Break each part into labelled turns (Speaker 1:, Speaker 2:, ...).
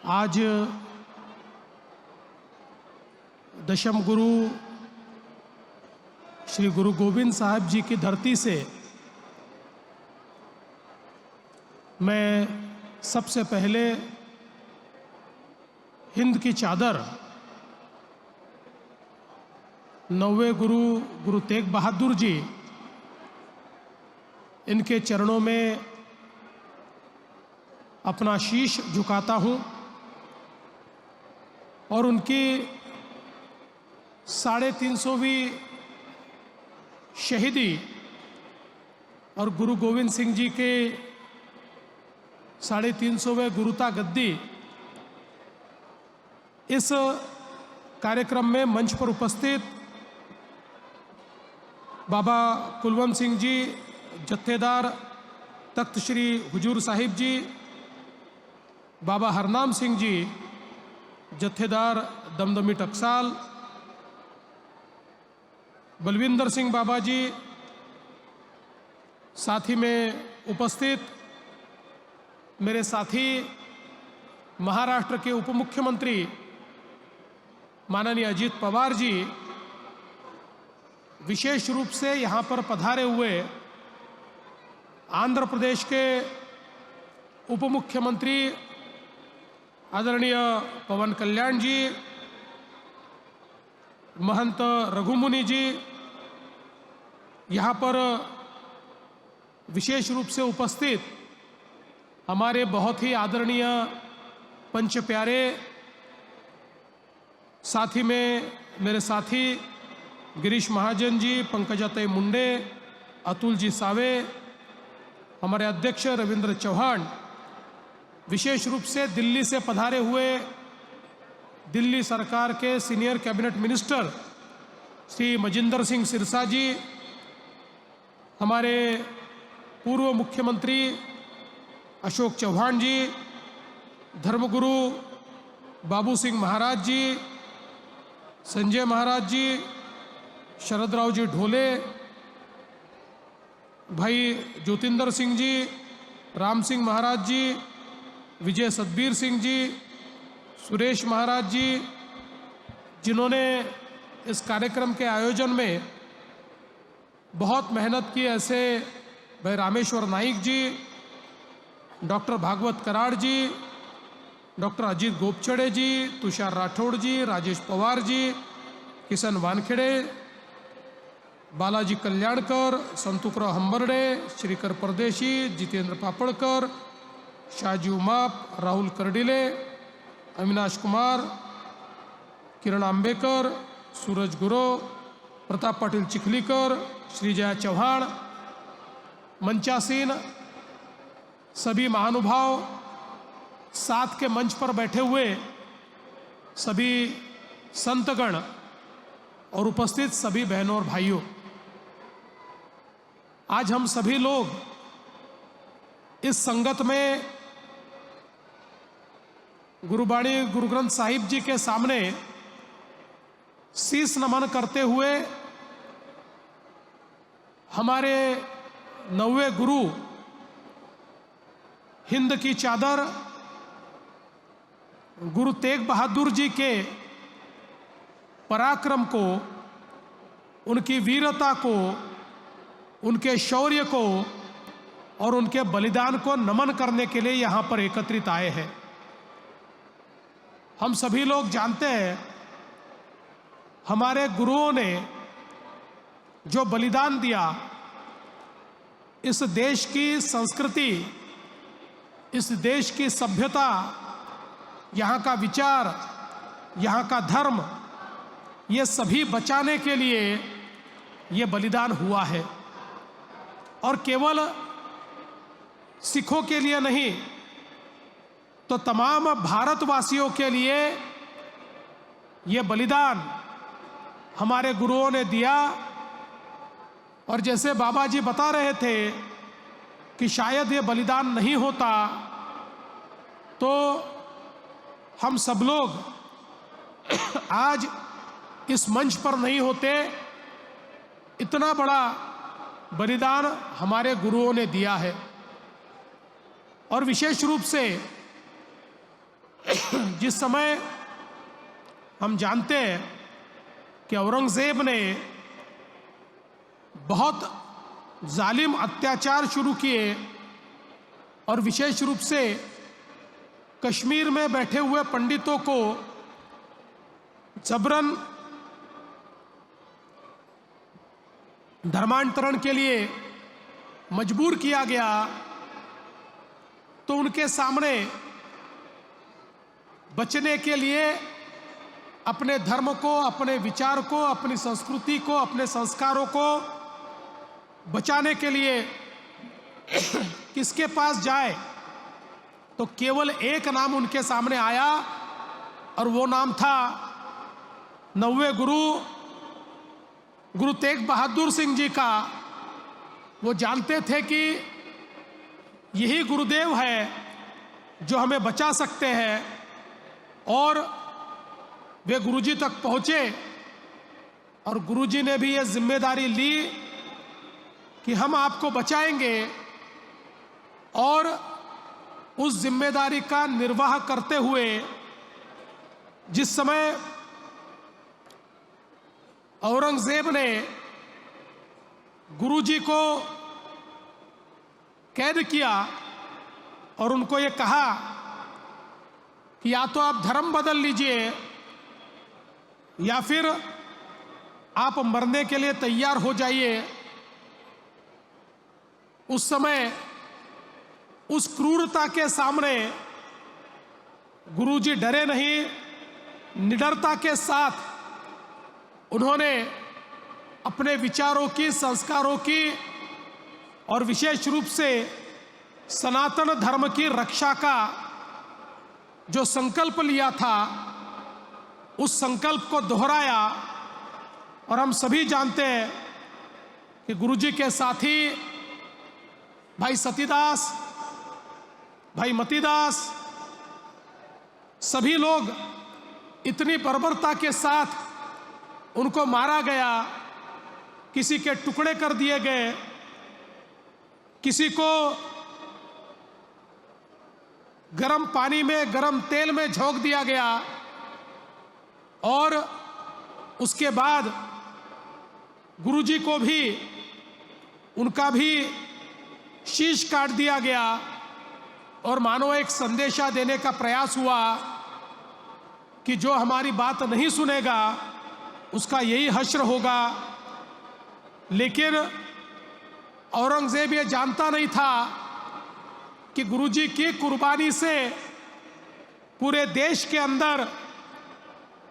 Speaker 1: आज दशम गुरु श्री गुरु गोविंद साहब जी की धरती से मैं सबसे पहले हिंद की चादर नौवें गुरु गुरु तेग बहादुर जी इनके चरणों में अपना शीश झुकाता हूँ और उनकी 350वीं शहीदी और गुरु गोविंद सिंह जी के 350वें गुरुता गद्दी इस कार्यक्रम में मंच पर उपस्थित बाबा कुलवंत सिंह जी जत्थेदार तख्त श्री हुजूर साहिब जी, बाबा हरनाम सिंह जी जत्थेदार दमदमी टकसाल, बलविंदर सिंह बाबा जी, साथी में उपस्थित मेरे साथी महाराष्ट्र के उप मुख्यमंत्री माननीय अजीत पवार जी, विशेष रूप से यहाँ पर पधारे हुए आंध्र प्रदेश के उप मुख्यमंत्री आदरणीय पवन कल्याण जी, महंत रघुमुनि जी, यहाँ पर विशेष रूप से उपस्थित हमारे बहुत ही आदरणीय पंच प्यारे, साथी में मेरे साथी गिरीश महाजन जी, पंकजाताई मुंडे, अतुल जी सावे, हमारे अध्यक्ष रविंद्र चौहान, विशेष रूप से दिल्ली से पधारे हुए दिल्ली सरकार के senior cabinet minister Shri Majinder Singh Sirsa ji, हमारे पूर्व मुख्यमंत्री अशोक चौहान जी, धर्मगुरु बाबू सिंह महाराज जी, संजय महाराज जी, शरदराव जी ढोले, भाई ज्योतिंदर सिंह जी, राम सिंह महाराज जी, विजय सतबीर सिंह जी, सुरेश महाराज जी, जिन्होंने इस कार्यक्रम के आयोजन में बहुत मेहनत की, ऐसे भाई रामेश्वर नाइक जी, डॉक्टर भागवत कराड़ जी, डॉक्टर अजीत गोपछड़े जी, तुषार राठौड़ जी, राजेश पवार जी, किशन वानखेड़े, बालाजी कल्याणकर, संतुकराव हंबर्डे, श्रीकर परदेशी, जितेंद्र पापड़कर, शाहजी उमाप, राहुल करडिले, अविनाश कुमार, किरण आंबेकर, सूरज गुरो, प्रताप पाटिल चिखलीकर, श्रीजया चौहान, मंचासीन सभी महानुभाव, साथ के मंच पर बैठे हुए सभी संतगण और उपस्थित सभी बहनों और भाइयों, आज हम सभी लोग इस संगत में गुरुबाणी गुरु ग्रंथ साहिब जी के सामने शीश नमन करते हुए हमारे नौवें गुरु हिंद की चादर गुरु तेग बहादुर जी के पराक्रम को, उनकी वीरता को, उनके शौर्य को और उनके बलिदान को नमन करने के लिए यहाँ पर एकत्रित आए हैं। हम सभी लोग जानते हैं हमारे गुरुओं ने जो बलिदान दिया, इस देश की संस्कृति, इस देश की सभ्यता, यहाँ का विचार, यहाँ का धर्म, ये सभी बचाने के लिए ये बलिदान हुआ है। और केवल सिखों के लिए नहीं, तो तमाम भारतवासियों के लिए ये बलिदान हमारे गुरुओं ने दिया। और जैसे बाबा जी बता रहे थे कि शायद ये बलिदान नहीं होता तो हम सब लोग आज इस मंच पर नहीं होते। इतना बड़ा बलिदान हमारे गुरुओं ने दिया है। और विशेष रूप से जिस समय हम जानते हैं कि औरंगज़ेब ने बहुत जालिम अत्याचार शुरू किए और विशेष रूप से कश्मीर में बैठे हुए पंडितों को जबरन धर्मांतरण के लिए मजबूर किया गया, तो उनके सामने बचने के लिए अपने धर्म को, अपने विचार को, अपनी संस्कृति को, अपने संस्कारों को बचाने के लिए किसके पास जाए, तो केवल एक नाम उनके सामने आया और वो नाम था 9वें गुरु तेग बहादुर सिंह जी का। वो जानते थे कि यही गुरुदेव है जो हमें बचा सकते हैं, और वे गुरुजी तक पहुंचे और गुरुजी ने भी ये जिम्मेदारी ली कि हम आपको बचाएंगे, और उस जिम्मेदारी का निर्वाह करते हुए जिस समय औरंगज़ेब ने गुरुजी को कैद किया और उनको ये कहा कि या तो आप धर्म बदल लीजिए या फिर आप मरने के लिए तैयार हो जाइए, उस समय उस क्रूरता के सामने गुरुजी डरे नहीं, निडरता के साथ उन्होंने अपने विचारों की, संस्कारों की और विशेष रूप से सनातन धर्म की रक्षा का जो संकल्प लिया था, उस संकल्प को दोहराया। और हम सभी जानते हैं कि गुरुजी के साथी भाई सतीदास, भाई मतीदास, सभी लोग इतनी बर्बरता के साथ उनको मारा गया, किसी के टुकड़े कर दिए गए, किसी को गरम पानी में, गरम तेल में झोंक दिया गया, और उसके बाद गुरुजी को भी, उनका भी शीश काट दिया गया, और मानो एक संदेशा देने का प्रयास हुआ कि जो हमारी बात नहीं सुनेगा उसका यही हश्र होगा। लेकिन औरंगज़ेब ये जानता नहीं था कि गुरुजी की कुर्बानी से पूरे देश के अंदर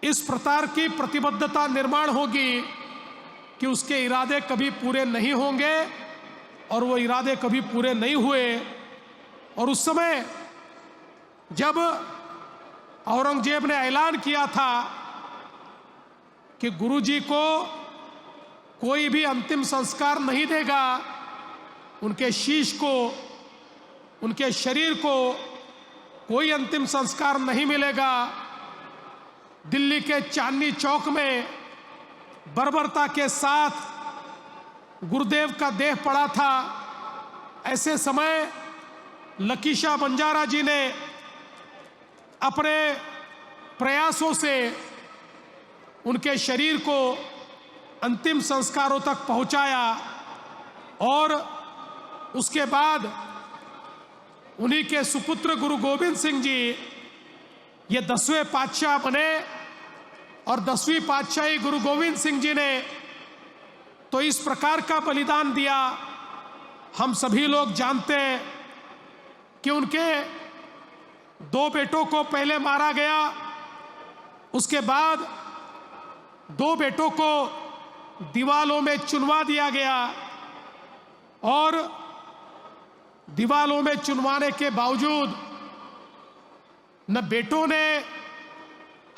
Speaker 1: इस प्रकार की प्रतिबद्धता निर्माण होगी कि उसके इरादे कभी पूरे नहीं होंगे, और वो इरादे कभी पूरे नहीं हुए। और उस समय जब औरंगज़ेब ने ऐलान किया था कि गुरुजी को कोई भी अंतिम संस्कार नहीं देगा, उनके शीश को, उनके शरीर को कोई अंतिम संस्कार नहीं मिलेगा, दिल्ली के चांदनी चौक में बर्बरता के साथ गुरुदेव का देह पड़ा था। ऐसे समय लकीशा बंजारा जी ने अपने प्रयासों से उनके शरीर को अंतिम संस्कारों तक पहुंचाया, और उसके बाद उन्हीं के सुपुत्र गुरु गोविंद सिंह जी ये 10वें पातशाह बने। और 10वीं पातशाही गुरु गोविंद सिंह जी ने तो इस प्रकार का बलिदान दिया, हम सभी लोग जानते हैं कि उनके 2 बेटों को पहले मारा गया, उसके बाद 2 बेटों को दीवालों में चुनवा दिया गया, और दीवालों में चुनवाने के बावजूद न बेटों ने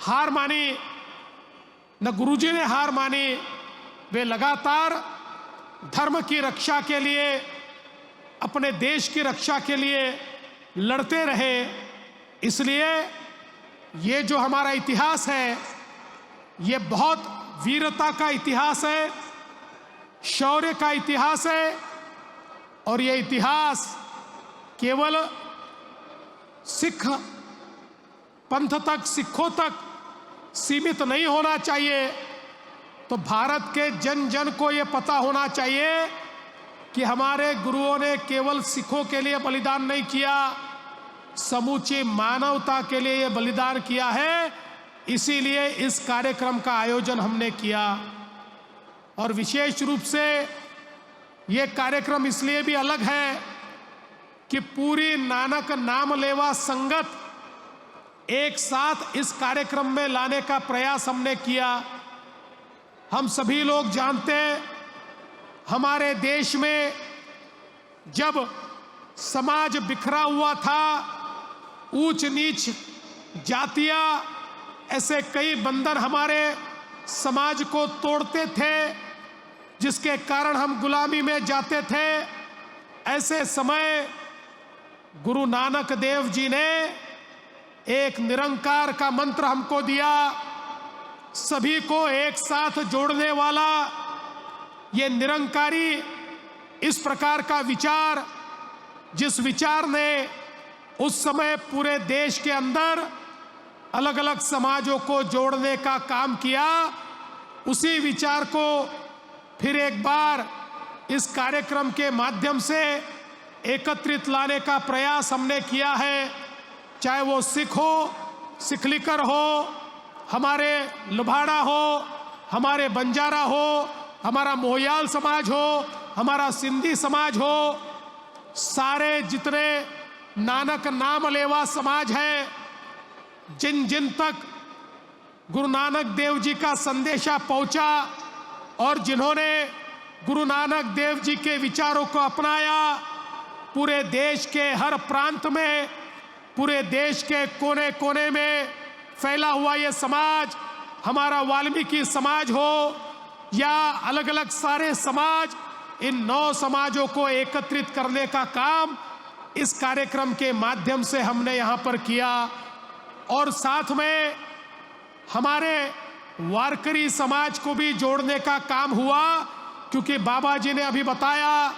Speaker 1: हार मानी, न गुरुजी ने हार मानी। वे लगातार धर्म की रक्षा के लिए, अपने देश की रक्षा के लिए लड़ते रहे। इसलिए ये जो हमारा इतिहास है, ये बहुत वीरता का इतिहास है, शौर्य का इतिहास है, और ये इतिहास केवल सिख पंथ तक, सिखों तक सीमित नहीं होना चाहिए। तो भारत के जन जन को ये पता होना चाहिए कि हमारे गुरुओं ने केवल सिखों के लिए बलिदान नहीं किया, समूची मानवता के लिए ये बलिदान किया है। इसीलिए इस कार्यक्रम का आयोजन हमने किया। और विशेष रूप से ये कार्यक्रम इसलिए भी अलग है कि पूरी नानक नाम लेवा संगत एक साथ इस कार्यक्रम में लाने का प्रयास हमने किया। हम सभी लोग जानते हैं, हमारे देश में जब समाज बिखरा हुआ था, ऊंच नीच जातियां, ऐसे कई बंधन हमारे समाज को तोड़ते थे, जिसके कारण हम गुलामी में जाते थे। ऐसे समय गुरु नानक देव जी ने एक निरंकार का मंत्र हमको दिया, सभी को एक साथ जोड़ने वाला। ये निरंकारी इस प्रकार का विचार, जिस विचार ने उस समय पूरे देश के अंदर अलग अलग समाजों को जोड़ने का काम किया, उसी विचार को फिर एक बार इस कार्यक्रम के माध्यम से एकत्रित लाने का प्रयास हमने किया है। चाहे वो सिख हो, सिखलिकर हो, हमारे लुभाड़ा हो, हमारे बंजारा हो, हमारा मोहयाल समाज हो, हमारा सिंधी समाज हो, सारे जितने नानक नाम लेवा समाज है, जिन जिन तक गुरु नानक देव जी का संदेशा पहुंचा और जिन्होंने गुरु नानक देव जी के विचारों को अपनाया, पूरे देश के हर प्रांत में, पूरे देश के कोने कोने में फैला हुआ ये समाज, हमारा वाल्मीकि समाज हो या अलग अलग सारे समाज, इन 9 समाजों को एकत्रित करने का काम इस कार्यक्रम के माध्यम से हमने यहाँ पर किया। और साथ में हमारे वारकरी समाज को भी जोड़ने का काम हुआ, क्योंकि बाबा जी ने अभी बताया,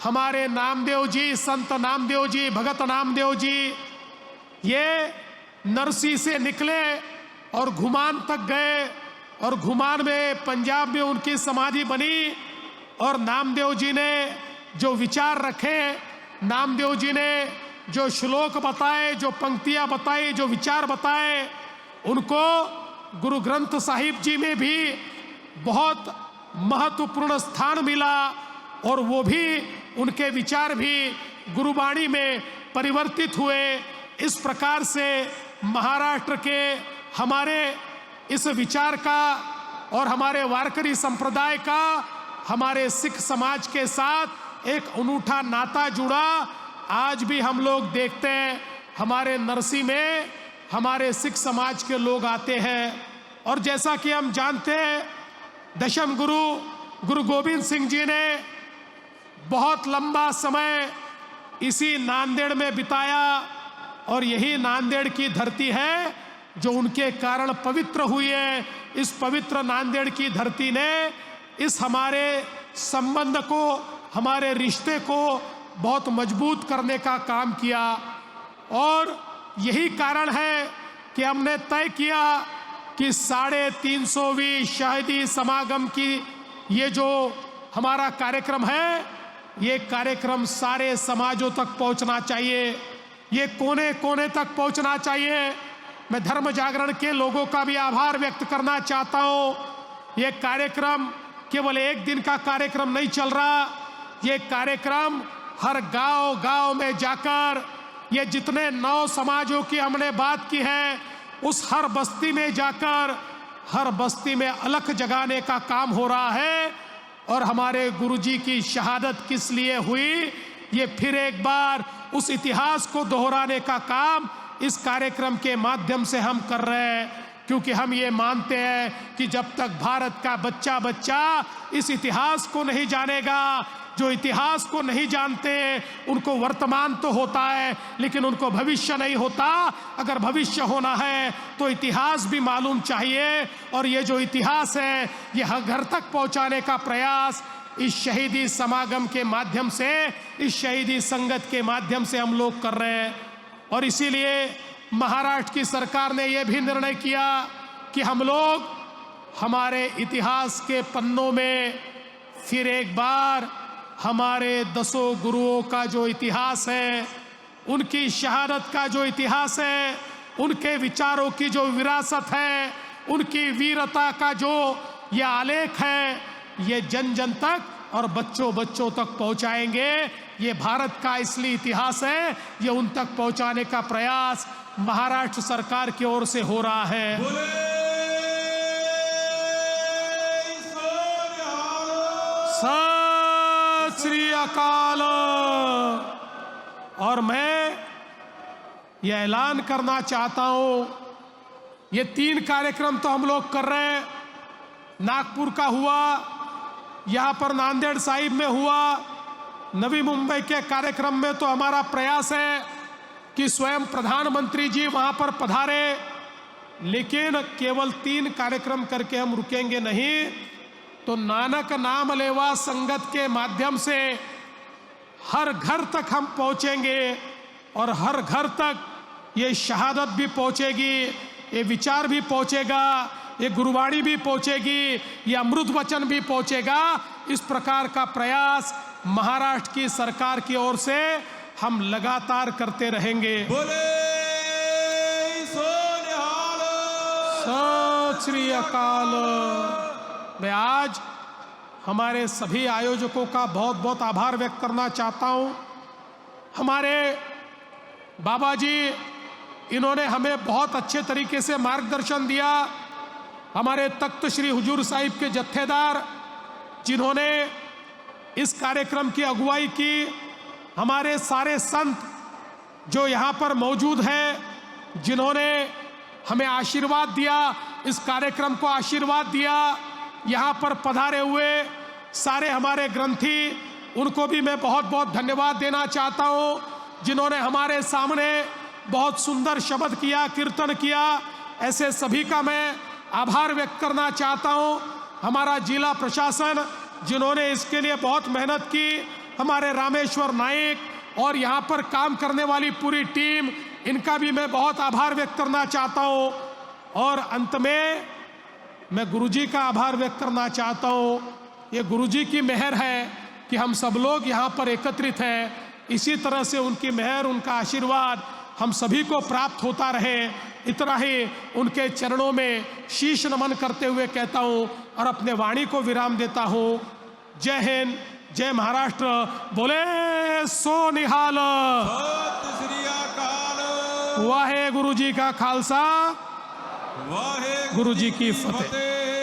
Speaker 1: हमारे नामदेव जी, संत नामदेव जी, भगत नामदेव जी, ये नरसी से निकले और घुमान तक गए, और घुमान में पंजाब में उनकी समाधि बनी। और नामदेव जी ने जो विचार रखे, नामदेव जी ने जो श्लोक बताए, जो पंक्तियां बताई, जो विचार बताए, उनको गुरु ग्रंथ साहिब जी में भी बहुत महत्वपूर्ण स्थान मिला। और वो भी, उनके विचार भी गुरुवाणी में परिवर्तित हुए। इस प्रकार से महाराष्ट्र के हमारे इस विचार का और हमारे वारकरी संप्रदाय का हमारे सिख समाज के साथ एक अनूठा नाता जुड़ा। आज भी हम लोग देखते हैं, हमारे नरसी में हमारे सिख समाज के लोग आते हैं। और जैसा कि हम जानते हैं, दशम गुरु गुरु गोविंद सिंह जी ने बहुत लंबा समय इसी नांदेड़ में बिताया, और यही नांदेड़ की धरती है जो उनके कारण पवित्र हुई है। इस पवित्र नांदेड़ की धरती ने इस हमारे संबंध को, हमारे रिश्ते को बहुत मजबूत करने का काम किया। और यही कारण है कि हमने तय किया कि 350वीं शहीदी समागम की ये जो हमारा कार्यक्रम है, ये कार्यक्रम सारे समाजों तक पहुंचना चाहिए, ये कोने कोने तक पहुंचना चाहिए। मैं धर्म जागरण के लोगों का भी आभार व्यक्त करना चाहता हूं। ये कार्यक्रम केवल एक दिन का कार्यक्रम नहीं चल रहा, ये कार्यक्रम हर गांव गांव में जाकर, ये जितने 9 समाजों की हमने बात की है, उस हर बस्ती में जाकर हर बस्ती में अलख जगाने का काम हो रहा है। और हमारे गुरुजी की शहादत किस लिए हुई, ये फिर एक बार उस इतिहास को दोहराने का काम इस कार्यक्रम के माध्यम से हम कर रहे हैं। क्योंकि हम ये मानते हैं कि जब तक भारत का बच्चा बच्चा इस इतिहास को नहीं जानेगा, जो इतिहास को नहीं जानते उनको वर्तमान तो होता है लेकिन उनको भविष्य नहीं होता। अगर भविष्य होना है तो इतिहास भी मालूम चाहिए, और ये जो इतिहास है ये हर घर तक पहुंचाने का प्रयास इस शहीदी समागम के माध्यम से, इस शहीदी संगत के माध्यम से हम लोग कर रहे हैं। और इसीलिए महाराष्ट्र की सरकार ने यह भी निर्णय किया कि हम लोग हमारे इतिहास के पन्नों में फिर एक बार हमारे 10 गुरुओं का जो इतिहास है, उनकी शहादत का जो इतिहास है, उनके विचारों की जो विरासत है, उनकी वीरता का जो ये आलेख है, ये जन जन तक और बच्चों बच्चों तक पहुंचाएंगे। ये भारत का इसलिए इतिहास है, ये उन तक पहुंचाने का प्रयास महाराष्ट्र सरकार की ओर से हो रहा है। सत श्री अकाल। और मैं ये ऐलान करना चाहता हूं, ये 3 कार्यक्रम तो हम लोग कर रहे हैं। नागपुर का हुआ, यहाँ पर नांदेड़ साहिब में हुआ, नवी मुंबई के कार्यक्रम में तो हमारा प्रयास है कि स्वयं प्रधानमंत्री जी वहाँ पर पधारे, लेकिन केवल 3 कार्यक्रम करके हम रुकेंगे नहीं। तो नानक नाम लेवा संगत के माध्यम से हर घर तक हम पहुँचेंगे और हर घर तक ये शहादत भी पहुँचेगी, ये विचार भी पहुँचेगा, ये गुरुवाणी भी पहुँचेगी, ये अमृत वचन भी पहुँचेगा। इस प्रकार का प्रयास महाराष्ट्र की सरकार की ओर से हम लगातार करते रहेंगे।
Speaker 2: बोले सोनिहाल।
Speaker 1: सत श्री अकाल। मैं आज हमारे सभी आयोजकों का बहुत बहुत आभार व्यक्त करना चाहता हूँ। हमारे बाबा जी, इन्होंने हमें बहुत अच्छे तरीके से मार्गदर्शन दिया। हमारे तख्त श्री हुजूर साहिब के जत्थेदार, जिन्होंने इस कार्यक्रम की अगुवाई की, हमारे सारे संत जो यहाँ पर मौजूद हैं, जिन्होंने हमें आशीर्वाद दिया, इस कार्यक्रम को आशीर्वाद दिया, यहाँ पर पधारे हुए सारे हमारे ग्रंथी, उनको भी मैं बहुत बहुत धन्यवाद देना चाहता हूँ, जिन्होंने हमारे सामने बहुत सुंदर शब्द किया, कीर्तन किया। ऐसे सभी का मैं आभार व्यक्त करना चाहता हूँ। हमारा जिला प्रशासन, जिन्होंने इसके लिए बहुत मेहनत की, हमारे रामेश्वर नाइक और यहाँ पर काम करने वाली पूरी टीम, इनका भी मैं बहुत आभार व्यक्त करना चाहता हूँ। और अंत में मैं गुरुजी का आभार व्यक्त करना चाहता हूँ। ये गुरुजी की मेहर है कि हम सब लोग यहाँ पर एकत्रित हैं। इसी तरह से उनकी मेहर, उनका आशीर्वाद हम सभी को प्राप्त होता रहे। इतना ही उनके चरणों में शीश नमन करते हुए कहता हूँ और अपने वाणी को विराम देता हूँ। जय हिंद, जय महाराष्ट्र। बोले सो निहाल।
Speaker 2: सत श्री अकाल।
Speaker 1: वाहे गुरु जी का खालसा,
Speaker 2: वाहे
Speaker 1: गुरु जी की फतेह।